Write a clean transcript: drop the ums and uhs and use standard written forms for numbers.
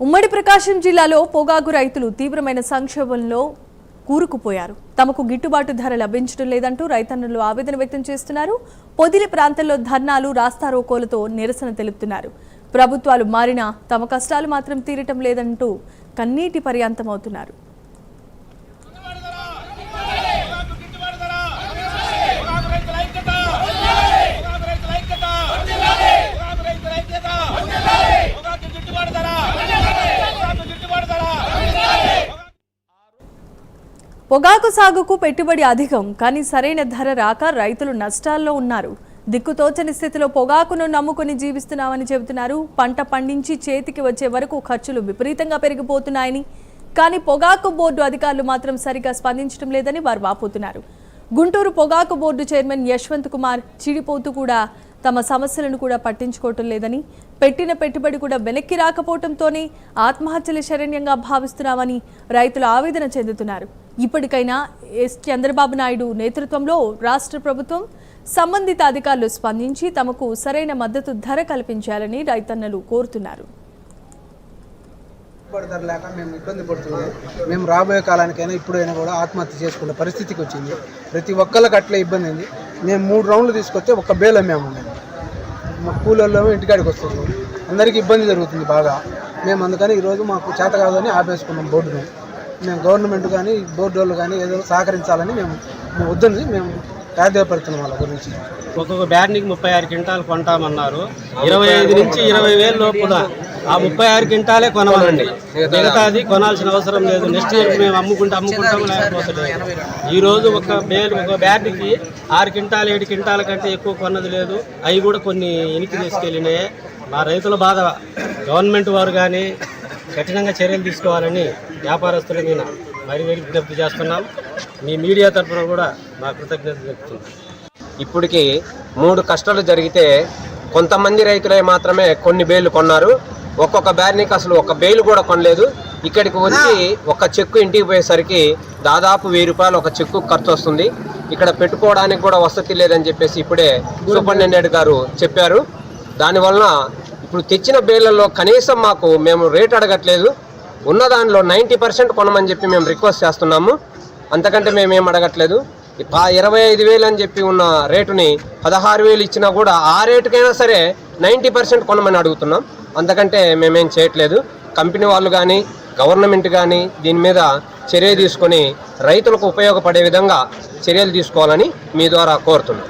ఉమ్మడి ప్రకాశం జిల్లాలో పొగాకు రైతులు తీవ్రమైన సంక్షోభంలో కూరుకుపోయారు. తమకు గిట్టుబాటు ధర లభించడం లేదంటూ రైతన్నలు ఆవేదన వ్యక్తం చేస్తున్నారు. పొదిలి ప్రాంతంలో ధర్నాలు, రాస్తారోకోలతో నిరసన తెలుపుతున్నారు. ప్రభుత్వాలు మారినా తమ కష్టాలు మాత్రం తీరటం లేదంటూ కన్నీటి పర్యాంతమవుతున్నారు. పొగాకు సాగుకు పెట్టుబడి అధికం, కానీ సరైన ధర రాక రైతులు నష్టాల్లో ఉన్నారు. దిక్కుతోచని స్థితిలో పొగాకును నమ్ముకుని జీవిస్తున్నామని చెబుతున్నారు. పంట పండించి చేతికి వచ్చే వరకు ఖర్చులు విపరీతంగా పెరిగిపోతున్నాయని, కానీ పొగాకు బోర్డు అధికారులు మాత్రం సరిగా స్పందించడం లేదని వారు వాపోతున్నారు. గుంటూరు పొగాకు బోర్డు చైర్మన్ యశ్వంత్ కుమార్ చిడిపోతూ కూడా తమ సమస్యలను కూడా పట్టించుకోవటం లేదని, పెట్టిన పెట్టుబడి కూడా వెనక్కి రాకపోవడంతోనే ఆత్మహత్యల శరణ్యంగా భావిస్తున్నామని రైతులు ఆవేదన చెందుతున్నారు. ఇప్పటికైనా చంద్రబాబు నాయుడు నేతృత్వంలో రాష్ట్ర ప్రభుత్వం సంబంధిత అధికారులు స్పందించి తమకు సరైన మద్దతు ధర కల్పించాలని రైతన్నలు కోరుతున్నారు. లేక మేము ఇబ్బంది పడుతున్నాం. మేము రాబోయే కాలానికైనా ఇప్పుడైనా కూడా ఆత్మహత్య చేసుకునే పరిస్థితికి వచ్చింది. ప్రతి ఒక్కళ్ళకి అట్లే ఇబ్బంది అయింది. మేము 3 రౌండ్లు తీసుకొస్తే ఒక్క బేల్ అమ్మాము. మా కూలర్లో ఇంటికాడికి వస్తుంది. అందరికీ ఇబ్బంది జరుగుతుంది బాగా. మేము అందుకని ఈరోజు మాకు చేత కాదని ఆపేసుకున్నాం బోర్డును. మేము గవర్నమెంట్ కానీ బోర్డు వాళ్ళు కానీ ఏదో సహకరించాలని మేము వద్దని మేము ప్రాధాన్యపడుతున్నాం వాళ్ళ గురించి. ఒక్కొక్క బ్యాడ్నికి 36 క్వింటాలు కొంటామన్నారు. 25 నుంచి 20,000 లోపల ఆ 36 క్వింటాలే కొనవాలండి. మిగతాది కొనాల్సిన అవసరం లేదు. నెక్స్ట్ ఇయర్ మేము అమ్ముకుంటాము లేకపోతే ఈరోజు ఒక బ్యాడ్కి 6 క్వింటాలు 7 క్వింటాల కంటే ఎక్కువ కొన్నది లేదు. అవి కూడా కొన్ని ఎనికి తీసుకెళ్ళినాయి. మా రైతుల బాధ గవర్నమెంట్ వారు కానీ కఠినంగా చర్యలు తీసుకోవాలని వ్యాపారస్తుల మీద మరి విజ్ఞప్తి చేస్తున్నాం. మీ మీడియా తరఫున కూడా మా కృతజ్ఞత చెప్తున్నాం. ఇప్పటికి 3 కష్టాలు జరిగితే కొంతమంది రైతులే మాత్రమే కొన్ని బేలు కొన్నారు. ఒక్కొక్క బ్యార్నికి అసలు ఒక బేలు కూడా కొనలేదు. ఇక్కడికి వచ్చి ఒక చెక్కు ఇంటికి పోయేసరికి దాదాపు 1000 రూపాయలు ఒక చెక్కు ఖర్చు వస్తుంది. ఇక్కడ పెట్టుకోవడానికి కూడా వసతి లేదని చెప్పేసి ఇప్పుడే సూపరింటెండెంట్ గారు చెప్పారు. దానివలన ఇప్పుడు తెచ్చిన బేళ్లలో కనీసం మేము రేట్ అడగట్లేదు. ఉన్న దానిలో 90% కొనమని చెప్పి మేము రిక్వెస్ట్ చేస్తున్నాము. అంతకంటే మేమేం అడగట్లేదు. 25,000 అని చెప్పి ఉన్న రేటుని 16,000 ఇచ్చినా కూడా ఆ రేటుకైనా సరే 90% కొనమని అడుగుతున్నాం. అంతకంటే మేమేం చేయట్లేదు. కంపెనీ వాళ్ళు కానీ గవర్నమెంట్ కానీ దీని మీద చర్య తీసుకొని రైతులకు ఉపయోగపడే విధంగా చర్యలు తీసుకోవాలని మీ ద్వారా కోరుతున్నాం.